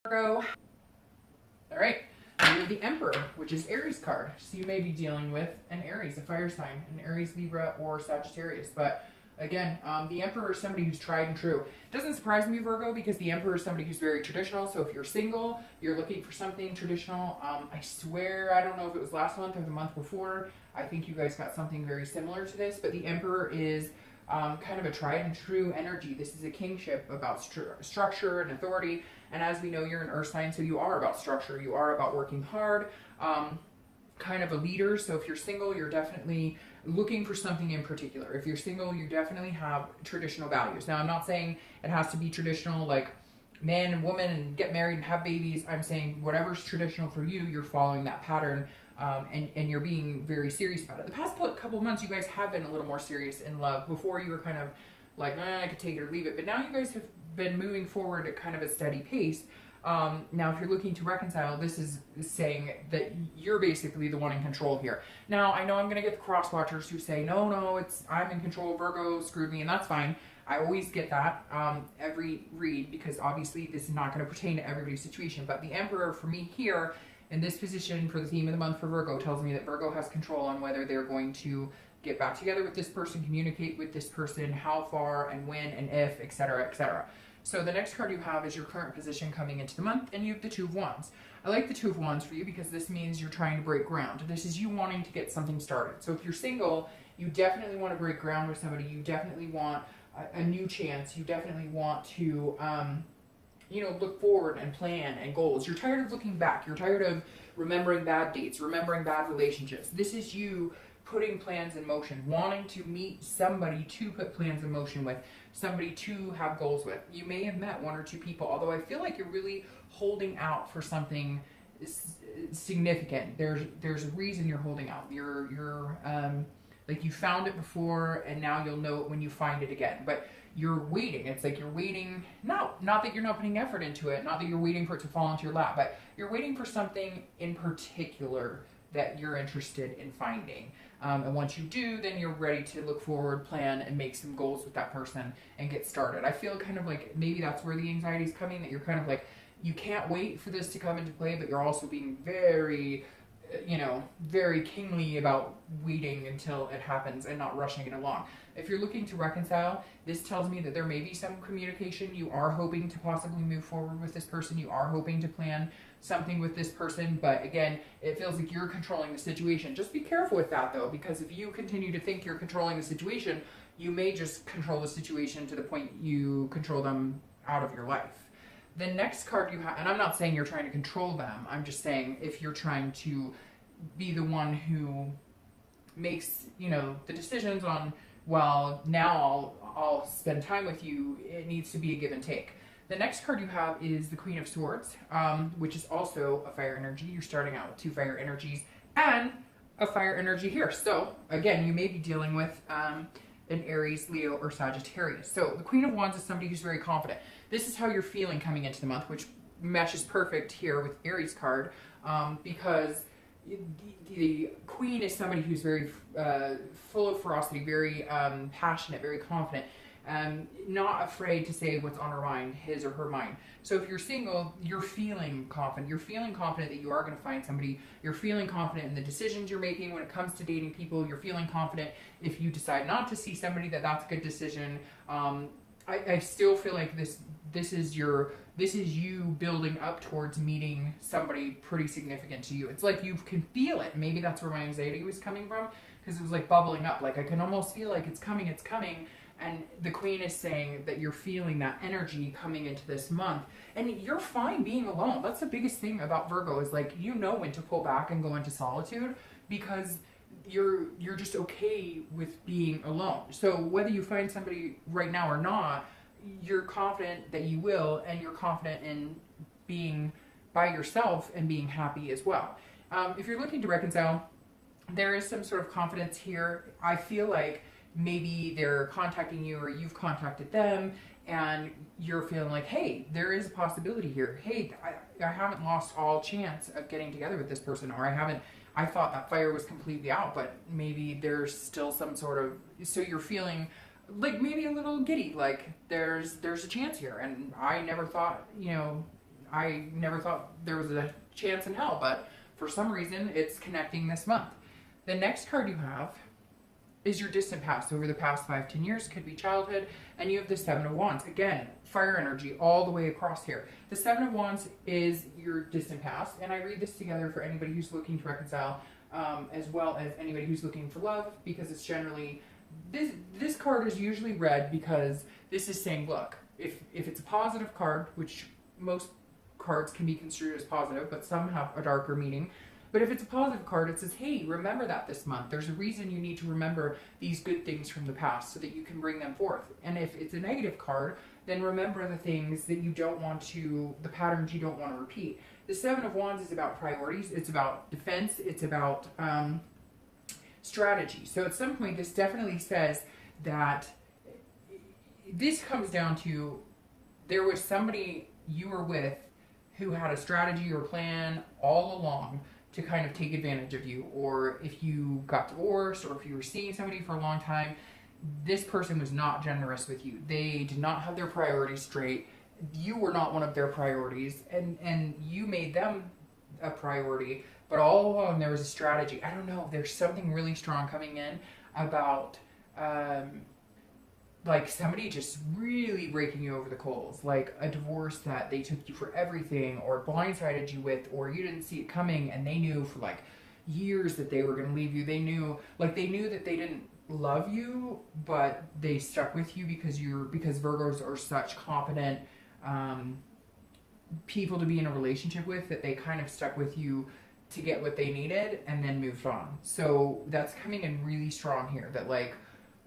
Virgo. All right, you have the Emperor, which is Aries card. So you may be dealing with an Aries, a fire sign, an Aries, Libra, or Sagittarius. But again, the Emperor is somebody who's tried and true. It doesn't surprise me, Virgo, because the Emperor is somebody who's very traditional. So if you're single, you're looking for something traditional. I swear, I don't know if it was last month or the month before, I think you guys got something very similar to this. But the Emperor is kind of a tried and true energy. This is a kingship about structure and authority. And as we know, you're an earth sign, so you are about structure. You are about working hard, kind of a leader. So if you're single, you're definitely looking for something in particular. If you're single, you definitely have traditional values. Now, I'm not saying it has to be traditional, like man and woman and get married and have babies. I'm saying whatever's traditional for you, you're following that pattern. And you're being very serious about it. The past couple of months, you guys have been a little more serious in love. Before, you were kind of like, I could take it or leave it. But now you guys have been moving forward at kind of a steady pace. Now, if you're looking to reconcile, this is saying that you're basically the one in control here. Now, I know I'm going to get the cross watchers who say, no, I'm in control, Virgo screwed me, and that's fine. I always get that every read, because obviously this is not going to pertain to everybody's situation. But the Emperor, for me here, in this position for the theme of the month for Virgo, tells me that Virgo has control on whether they're going to get back together with this person, communicate with this person, how far and when and if, etc., etc. So the next card you have is your current position coming into the month, and you have the Two of Wands. I like the Two of Wands for you because this means you're trying to break ground. This is you wanting to get something started. So if you're single, you definitely want to break ground with somebody. You definitely want a new chance. You definitely want to look forward and plan and goals. You're tired of looking back. You're tired of remembering bad dates, remembering bad relationships. This is you putting plans in motion, wanting to meet somebody to put plans in motion with, somebody to have goals with. You may have met one or two people, although I feel like you're really holding out for something significant. There's a reason you're holding out. You're like you found it before, and now you'll know it when you find it again. But you're waiting. It's like you're waiting, not that you're not putting effort into it, not that you're waiting for it to fall into your lap, but you're waiting for something in particular that you're interested in finding. And once you do, then you're ready to look forward, plan, and make some goals with that person and get started. I feel kind of like maybe that's where the anxiety is coming, that you're kind of like, you can't wait for this to come into play, but you're also being very very kingly about waiting until it happens and not rushing it along. If you're looking to reconcile, this tells me that there may be some communication. You are hoping to possibly move forward with this person. You are hoping to plan something with this person. But again, it feels like you're controlling the situation. Just be careful with that, though, because if you continue to think you're controlling the situation, you may just control the situation to the point you control them out of your life. The next card you have, and I'm not saying you're trying to control them, I'm just saying if you're trying to be the one who makes, the decisions on, well, now I'll spend time with you, it needs to be a give and take. The next card you have is the Queen of Swords, which is also a fire energy. You're starting out with two fire energies and a fire energy here. So again, you may be dealing with an Aries, Leo, or Sagittarius. So the Queen of Wands is somebody who's very confident. This is how you're feeling coming into the month, which meshes perfect here with Aries card, because the Queen is somebody who's very full of ferocity, very passionate, very confident, not afraid to say what's on her mind, his or her mind. So if you're single, you're feeling confident. You're feeling confident that you are going to find somebody. You're feeling confident in the decisions you're making when it comes to dating people. You're feeling confident if you decide not to see somebody, that's a good decision. I still feel like this is you building up towards meeting somebody pretty significant to you. It's like you can feel it. Maybe that's where my anxiety was coming from, because it was like bubbling up. Like I can almost feel like it's coming. And the Queen is saying that you're feeling that energy coming into this month. And you're fine being alone. That's the biggest thing about Virgo, is like, when to pull back and go into solitude, because you're just okay with being alone. So whether you find somebody right now or not, you're confident that you will, and you're confident in being by yourself and being happy as well. If you're looking to reconcile, there is some sort of confidence here. I feel like maybe they're contacting you, or you've contacted them, and you're feeling like, hey, there is a possibility here. Hey, I haven't lost all chance of getting together with this person, or I thought that fire was completely out, but maybe there's still some sort of, so you're feeling like maybe a little giddy, like there's a chance here, and I never thought, I never thought there was a chance in hell, but for some reason it's connecting this month. The next card you have is your distant past. Over the past 5-10 years, could be childhood, and you have the Seven of Wands. Again, fire energy all the way across here. The Seven of Wands is your distant past, and I read this together for anybody who's looking to reconcile, as well as anybody who's looking for love, because it's generally, this card is usually read because this is saying, look, if it's a positive card, which most cards can be construed as positive, but some have a darker meaning. But if it's a positive card, it says, hey, remember that this month. There's a reason you need to remember these good things from the past so that you can bring them forth. And if it's a negative card, then remember the things that you don't want to, the patterns you don't want to repeat. The Seven of Wands is about priorities. It's about defense. It's about strategy. So at some point, this definitely says that this comes down to there was somebody you were with who had a strategy or plan all along to kind of take advantage of you, or if you got divorced, or if you were seeing somebody for a long time, this person was not generous with you. They did not have their priorities straight. You were not one of their priorities, and you made them a priority, but all along there was a strategy. I don't know, there's something really strong coming in about like somebody just really breaking you over the coals, like a divorce that they took you for everything, or blindsided you with, or you didn't see it coming and they knew for like years that they were going to leave you. They knew that they didn't love you, but they stuck with you because Virgos are such competent people to be in a relationship with, that they kind of stuck with you to get what they needed and then moved on. So that's coming in really strong here, that like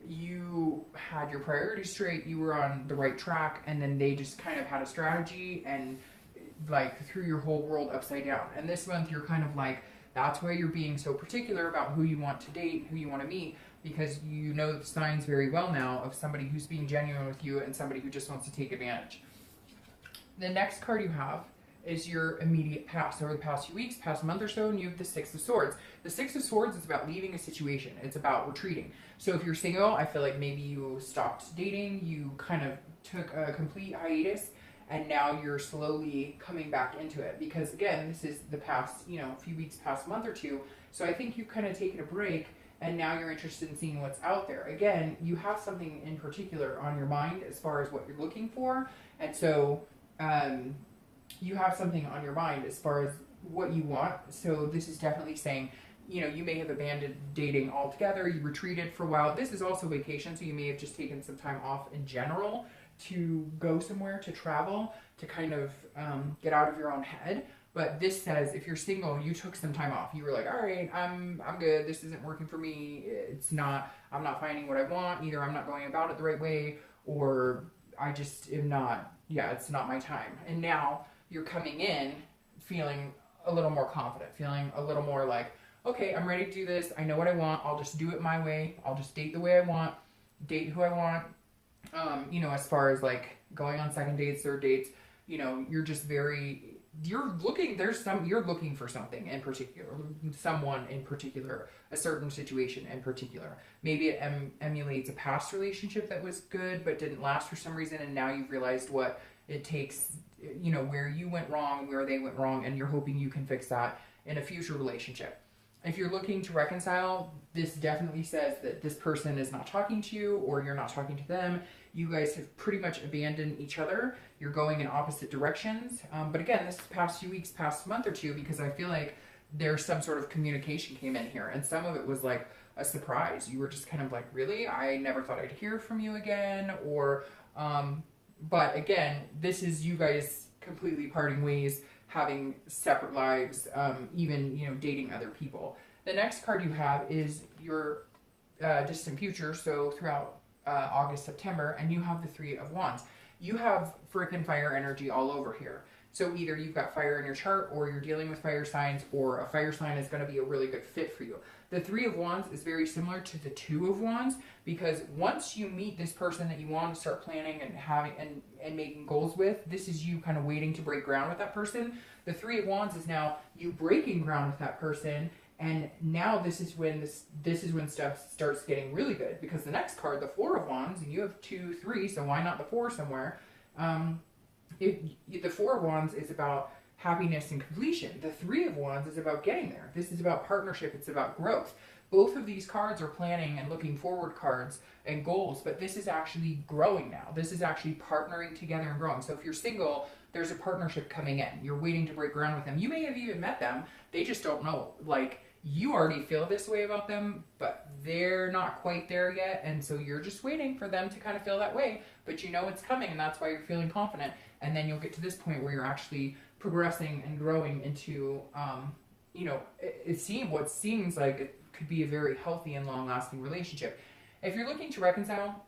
you had your priorities straight, you were on the right track, and then they just kind of had a strategy and like threw your whole world upside down. And this month you're kind of like, that's why you're being so particular about who you want to date, who you want to meet, because you know the signs very well now of somebody who's being genuine with you and somebody who just wants to take advantage. The next card you have is your immediate past. Over the past few weeks, past month or so, and you have the Six of Swords. The Six of Swords is about leaving a situation. It's about retreating. So if you're single, I feel like maybe you stopped dating, you kind of took a complete hiatus, and now you're slowly coming back into it. Because again, this is the past, few weeks, past month or two. So I think you've kind of taken a break, and now you're interested in seeing what's out there. Again, you have something in particular on your mind as far as what you're looking for. And so, you have something on your mind as far as what you want. So this is definitely saying, you may have abandoned dating altogether. You retreated for a while. This is also vacation, so you may have just taken some time off in general to go somewhere, to travel, to kind of get out of your own head. But this says if you're single, you took some time off. You were like, all right, I'm good. This isn't working for me. I'm not finding what I want. Either I'm not going about it the right way, or I just am not, it's not my time. And now you're coming in feeling a little more confident, feeling a little more like, okay, I'm ready to do this. I know what I want. I'll just do it my way. I'll just date the way I want, date who I want. As far as like going on second dates, third dates, you're just you're looking for something in particular, someone in particular, a certain situation in particular. Maybe it emulates a past relationship that was good but didn't last for some reason, and now you've realized what it takes, where you went wrong, where they went wrong, and you're hoping you can fix that in a future relationship. If you're looking to reconcile, this definitely says that this person is not talking to you, or you're not talking to them. You guys have pretty much abandoned each other. You're going in opposite directions. But again, this past few weeks, past month or two, because I feel like there's some sort of communication came in here, and some of it was like a surprise. You were just kind of like, really? I never thought I'd hear from you again, or but again, this is you guys completely parting ways, having separate lives, even, dating other people. The next card you have is your distant future, so throughout August, September, and you have the Three of Wands. You have frickin' fire energy all over here. So either you've got fire in your chart, or you're dealing with fire signs, or a fire sign is going to be a really good fit for you. The Three of Wands is very similar to the Two of Wands, because once you meet this person that you want to start planning and having and making goals with, this is you kind of waiting to break ground with that person. The Three of Wands is now you breaking ground with that person, and now this is when stuff starts getting really good, because the next card, the Four of Wands, and you have 2, 3, so why not the 4 somewhere? The Four of Wands is about happiness and completion. The Three of Wands is about getting there. This is about partnership. It's about growth. Both of these cards are planning and looking forward cards and goals, but this is actually growing now. This is actually partnering together and growing. So if you're single, there's a partnership coming in. You're waiting to break ground with them. You may have even met them. They just don't know. Like, you already feel this way about them, but they're not quite there yet. And so you're just waiting for them to kind of feel that way, but you know it's coming, and that's why you're feeling confident. And then you'll get to this point where you're actually progressing and growing into, you know, it seems like it could be a very healthy and long-lasting relationship. If you're looking to reconcile,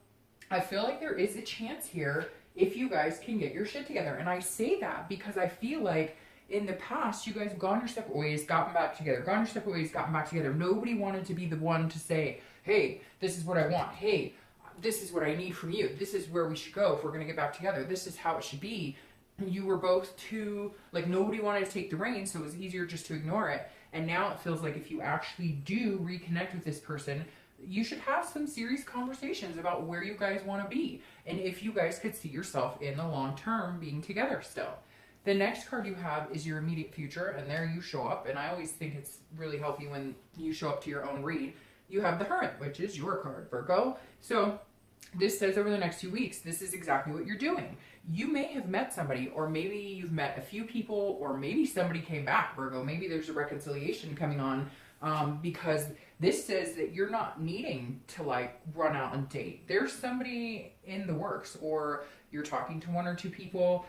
I feel like there is a chance here if you guys can get your shit together. And I say that because I feel like in the past, you guys have gone your separate ways, gotten back together, gone your separate ways, gotten back together. Nobody wanted to be the one to say, hey, this is what I want. Hey, this is what I need from you. This is where we should go if we're going to get back together. This is how it should be. You were both too, like, nobody wanted to take the reins, so it was easier just to ignore it. And now it feels like if you actually do reconnect with this person, you should have some serious conversations about where you guys want to be. And if you guys could see yourself in the long term being together still. The next card you have is your immediate future, and there you show up. And I always think it's really healthy when you show up to your own read. You have the Hermit, which is your card, Virgo. So this says over the next few weeks, this is exactly what you're doing. You may have met somebody, or maybe you've met a few people, or maybe somebody came back, Virgo. Maybe there's a reconciliation coming on, because this says that you're not needing to, like, run out and date. There's somebody in the works, or you're talking to one or two people.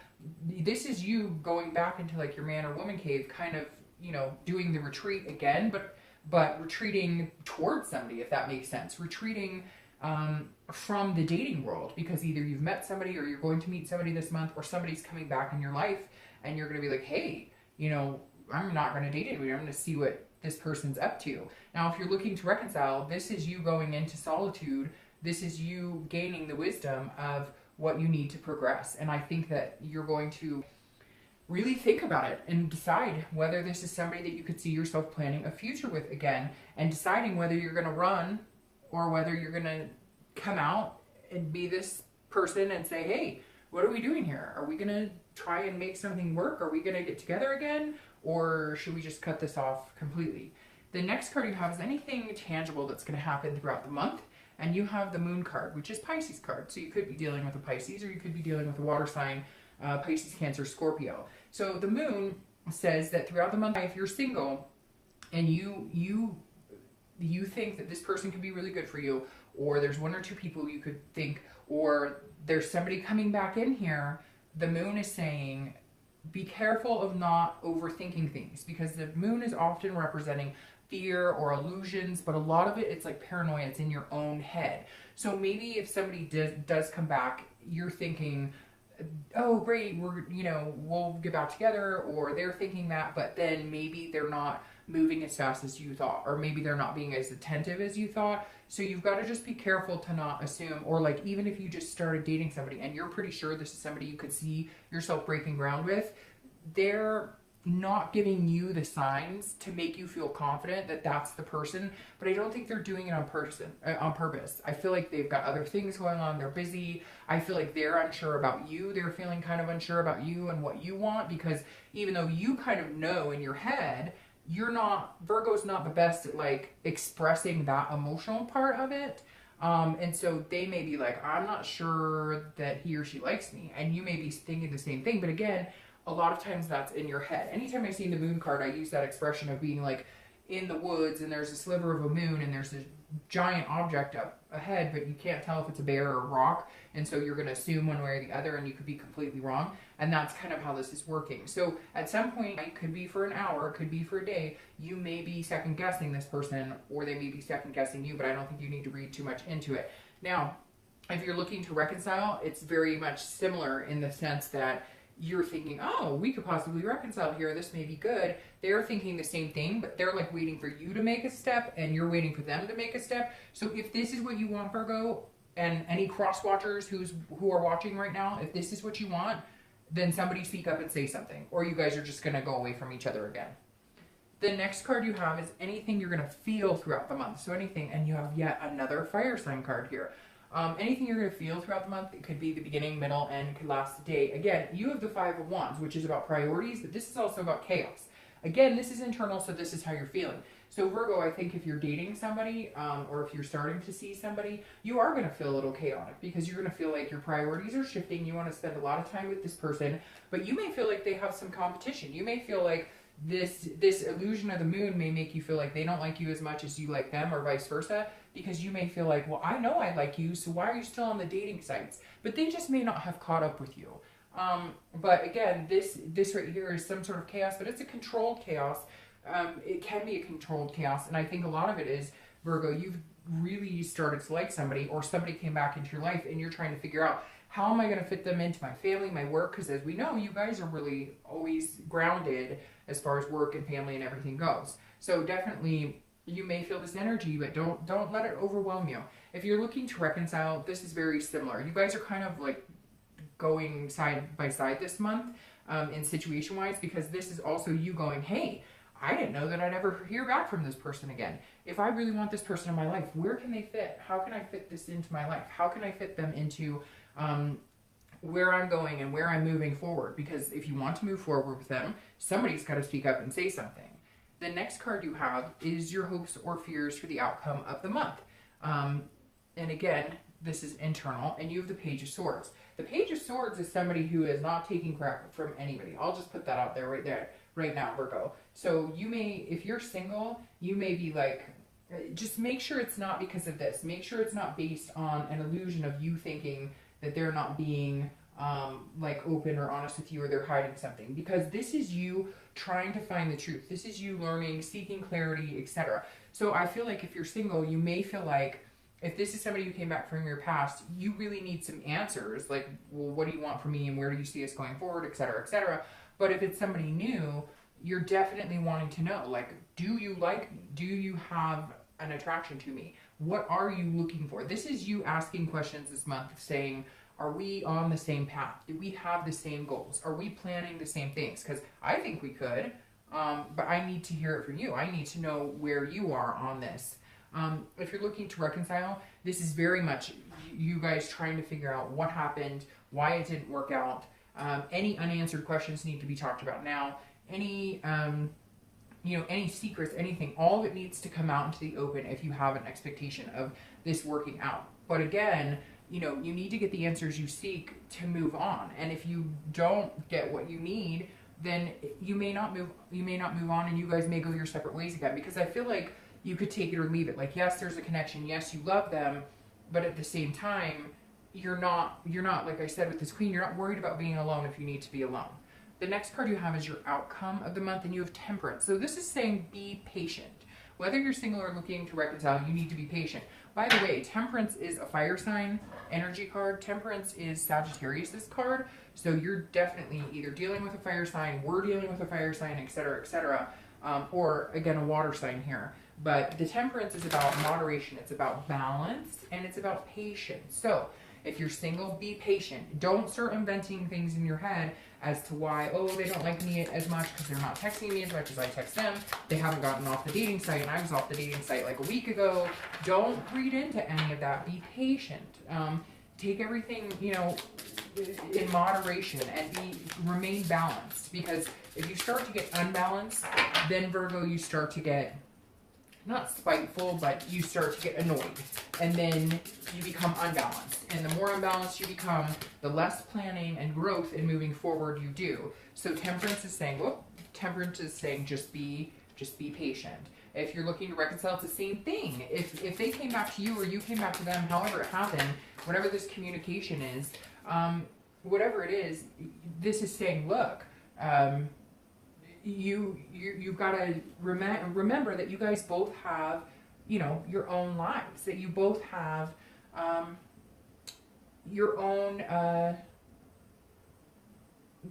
This is you going back into, like, your man or woman cave, kind of, you know, doing the retreat again, but retreating towards somebody, if that makes sense. Retreating from the dating world, because either you've met somebody or you're going to meet somebody this month, or somebody's coming back in your life and you're going to be like, hey, you know, I'm not going to date anybody. I'm going to see what this person's up to. Now, if you're looking to reconcile, this is you going into solitude. This is you gaining the wisdom of what you need to progress. And I think that you're going to really think about it and decide whether this is somebody that you could see yourself planning a future with again, and deciding whether you're going to run or whether you're going to come out and be this person and say, hey, what are we doing here? Are we going to try and make something work? Are we going to get together again? Or should we just cut this off completely? The next card you have is anything tangible that's going to happen throughout the month. And you have the Moon card, which is Pisces card. So you could be dealing with a Pisces, or you could be dealing with a water sign, Pisces, Cancer, Scorpio. So the Moon says that throughout the month, if you're single and you think that this person could be really good for you, or there's one or two people you could think, or there's somebody coming back in here, the Moon is saying, be careful of not overthinking things, because the Moon is often representing fear or illusions, but a lot of it, it's like paranoia. It's in your own head. So maybe if somebody does come back, you're thinking, oh, great, we'll get back together, or they're thinking that, but then maybe they're not moving as fast as you thought, or maybe they're not being as attentive as you thought. So you've got to just be careful to not assume, or like, even if you just started dating somebody and you're pretty sure this is somebody you could see yourself breaking ground with, they're not giving you the signs to make you feel confident that that's the person. But I don't think they're doing it on purpose. I feel like they've got other things going on. They're busy. I feel like they're unsure about you. They're feeling kind of unsure about you and what you want, because even though you kind of know in your head, Virgo's not the best at, like, expressing that emotional part of it. And so they may be like, I'm not sure that he or she likes me. And you may be thinking the same thing. But again, a lot of times that's in your head. Anytime I see the Moon card, I use that expression of being like in the woods and there's a sliver of a moon and there's a giant object up ahead, but you can't tell if it's a bear or a rock. And so you're going to assume one way or the other, and you could be completely wrong. And that's kind of how this is working. So at some point, it could be for an hour, it could be for a day, you may be second guessing this person, or they may be second guessing you, but I don't think you need to read too much into it. Now, if you're looking to reconcile, it's very much similar in the sense that you're thinking, oh, we could possibly reconcile here, this may be good. They're thinking the same thing, but they're like waiting for you to make a step, and you're waiting for them to make a step. So if this is what you want, Virgo, and any cross watchers who are watching right now, if this is what you want, then somebody speak up and say something, or you guys are just going to go away from each other again. The next card you have is anything you're going to feel throughout the month. So anything, and you have yet another fire sign card here. Anything you're going to feel throughout the month, it could be the beginning, middle, end, it could last a day. Again, you have the Five of Wands, which is about priorities, but this is also about chaos. Again, this is internal, so this is how you're feeling. So Virgo, I think if you're dating somebody, or if you're starting to see somebody, you are going to feel a little chaotic because you're going to feel like your priorities are shifting. You want to spend a lot of time with this person, but you may feel like they have some competition. You may feel like this illusion of the moon may make you feel like they don't like you as much as you like them, or vice versa, because you may feel like, well, I know I like you, so why are you still on the dating sites? But they just may not have caught up with you. But again, this right here is some sort of chaos, but it's a controlled chaos. It can be a controlled chaos, and I think a lot of it is, Virgo, you've really started to like somebody, or somebody came back into your life and you're trying to figure out, how am I going to fit them into my family, my work? Because as we know, you guys are really always grounded as far as work and family and everything goes. So definitely you may feel this energy, but don't let it overwhelm you. If you're looking to reconcile, this is very similar. You guys are kind of like going side by side this month, in situation wise, because this is also you going, hey, I didn't know that I'd ever hear back from this person again. If I really want this person in my life, where can they fit? How can I fit this into my life? How can I fit them into where I'm going and where I'm moving forward? Because if you want to move forward with them, somebody's got to speak up and say something. The next card you have is your hopes or fears for the outcome of the month. And again, this is internal, and you have the Page of Swords. The Page of Swords is somebody who is not taking crap from anybody. I'll just put that out there right now, Virgo. So you may, if you're single, you may be like, just make sure it's not because of this. Make sure it's not based on an illusion of you thinking that they're not being like open or honest with you, or they're hiding something. Because this is you trying to find the truth. This is you learning, seeking clarity, etc. So I feel like if you're single, you may feel like, if this is somebody who came back from your past, you really need some answers. Like, well, what do you want from me, and where do you see us going forward, etc., etc. But if it's somebody new, you're definitely wanting to know, like, do you like me? Do you have an attraction to me? What are you looking for? This is you asking questions this month, saying, are we on the same path? Do we have the same goals? Are we planning the same things? Because I think we could, but I need to hear it from you. I need to know where you are on this. If you're looking to reconcile, this is very much you guys trying to figure out what happened, why it didn't work out. Any unanswered questions need to be talked about now. Any any secrets, anything, all of it needs to come out into the open if you have an expectation of this working out. But again, you need to get the answers you seek to move on. And if you don't get what you need, then you may not move on, and you guys may go your separate ways again. Because I feel like you could take it or leave it. Like, yes, there's a connection. Yes, you love them, but at the same time, you're not, like I said with this Queen, you're not worried about being alone if you need to be alone. The next card you have is your outcome of the month, and you have Temperance. So this is saying be patient. Whether you're single or looking to reconcile, you need to be patient. By the way, Temperance is a fire sign energy card. Temperance is Sagittarius' card. So you're definitely either dealing with a fire sign, we're dealing with a fire sign, etc., etc., or again, a water sign here. But the Temperance is about moderation, it's about balance, and it's about patience. So if you're single, be patient. Don't start inventing things in your head as to why, oh, they don't like me as much because they're not texting me as much as I text them. They haven't gotten off the dating site, and I was off the dating site like a week ago. Don't read into any of that. Be patient. Take everything, in moderation, and remain balanced. Because if you start to get unbalanced, then Virgo, you start to get not spiteful, but you start to get annoyed, and then you become unbalanced. And the more unbalanced you become, the less planning and growth in moving forward you do. So Temperance is saying, just be patient. If you're looking to reconcile, it's the same thing. If they came back to you or you came back to them, however it happened, whatever this communication is, whatever it is, this is saying, look, you've got to remember that you guys both have, your own lives, that you both have your own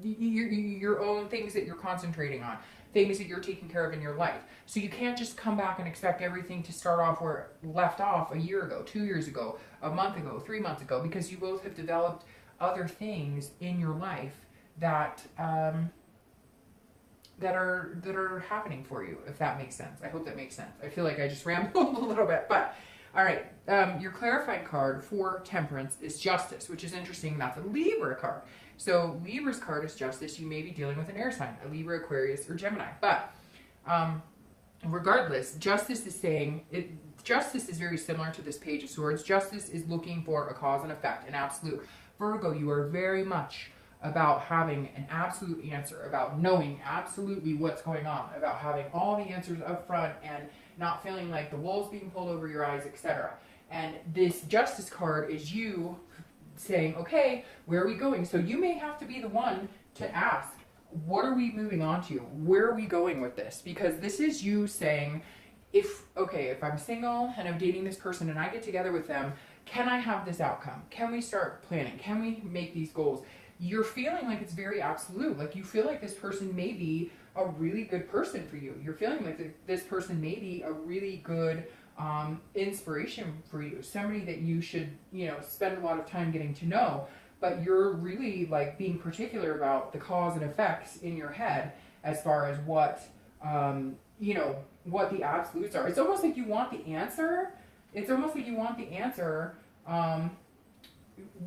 your own things that you're concentrating on, things that you're taking care of in your life. So you can't just come back and expect everything to start off where it left off a year ago, 2 years ago, a month ago, 3 months ago, because you both have developed other things in your life that that are happening for you, if that makes sense. I hope that makes sense. I feel like I just rambled a little bit, but All right. Your clarifying card for Temperance is Justice, which is interesting. That's a Libra card. So Libra's card is Justice. You may be dealing with an air sign, a Libra, Aquarius, or Gemini. But regardless, Justice is saying it. Justice is very similar to this Page of Swords. Justice is looking for a cause and effect, an absolute. Virgo, you are very much about having an absolute answer, about knowing absolutely what's going on, about having all the answers up front and not feeling like the wool's being pulled over your eyes, etc. And this Justice card is you saying, okay, where are we going? So you may have to be the one to ask, what are we moving on to? Where are we going with this? Because this is you saying, if I'm single and I'm dating this person and I get together with them, can I have this outcome? Can we start planning? Can we make these goals? You're feeling like it's very absolute. Like you feel like this person may be a really good person for you. You're feeling like this person may be a really good inspiration for you. Somebody that you should, spend a lot of time getting to know. But you're really like being particular about the cause and effects in your head as far as what, what the absolutes are. It's almost like you want the answer.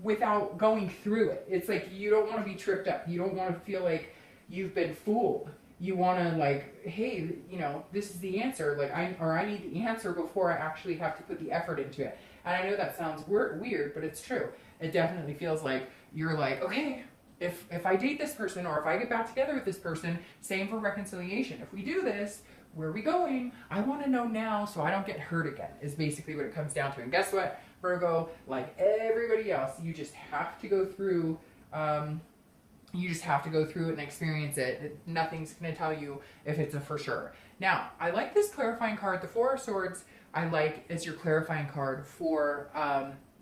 Without going through it. It's like you don't want to be tripped up. You don't want to feel like you've been fooled. You want to like, hey, this is the answer. Like I need the answer before I actually have to put the effort into it. And I know that sounds weird, but it's true. It definitely feels like you're like, okay, if I date this person or if I get back together with this person, same for reconciliation. If we do this, where are we going? I want to know now so I don't get hurt again, is basically what it comes down to. And guess what, Virgo, like everybody else, you just have to go through it and experience it. Nothing's going to tell you if it's a for sure. Now, I like this clarifying card, the Four of Swords, I like as your clarifying card for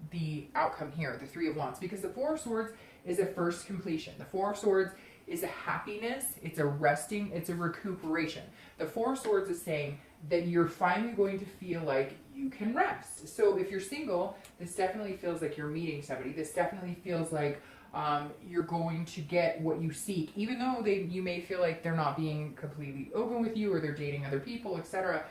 the outcome here, the Three of Wands, because the Four of Swords is a first completion. The Four of Swords is a happiness, it's a resting, it's a recuperation. The Four of Swords is saying that you're finally going to feel like you can rest. So if you're single, this definitely feels like you're meeting somebody. This definitely feels like you're going to get what you seek, even though you may feel like they're not being completely open with you or they're dating other people, etc.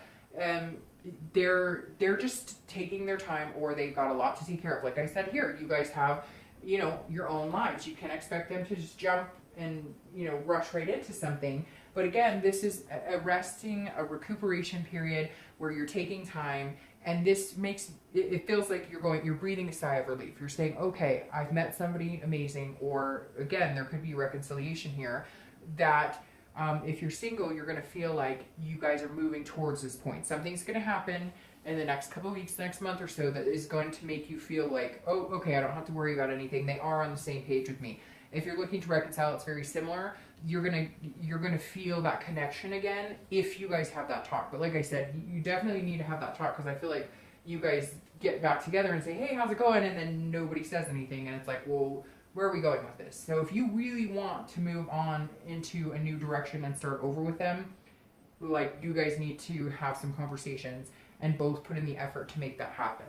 They're just taking their time, or they've got a lot to take care of. Like I said here, you guys have, your own lives. You can't expect them to just jump and, rush right into something. But again, this is a resting, a recuperation period where you're taking time, and this makes it feels like you're breathing a sigh of relief. You're saying, okay, I've met somebody amazing, or again, there could be reconciliation here that if you're single, you're going to feel like you guys are moving towards this point. Something's going to happen in the next couple of weeks, next month or so, that is going to make you feel like, oh, okay, I don't have to worry about anything. They are on the same page with me. If you're looking to reconcile, it's very similar. You're gonna feel that connection again if you guys have that talk. But like I said, you definitely need to have that talk, because I feel like you guys get back together and say, hey, how's it going? And then nobody says anything, and it's like, well, where are we going with this? So if you really want to move on into a new direction and start over with them, like, you guys need to have some conversations and both put in the effort to make that happen.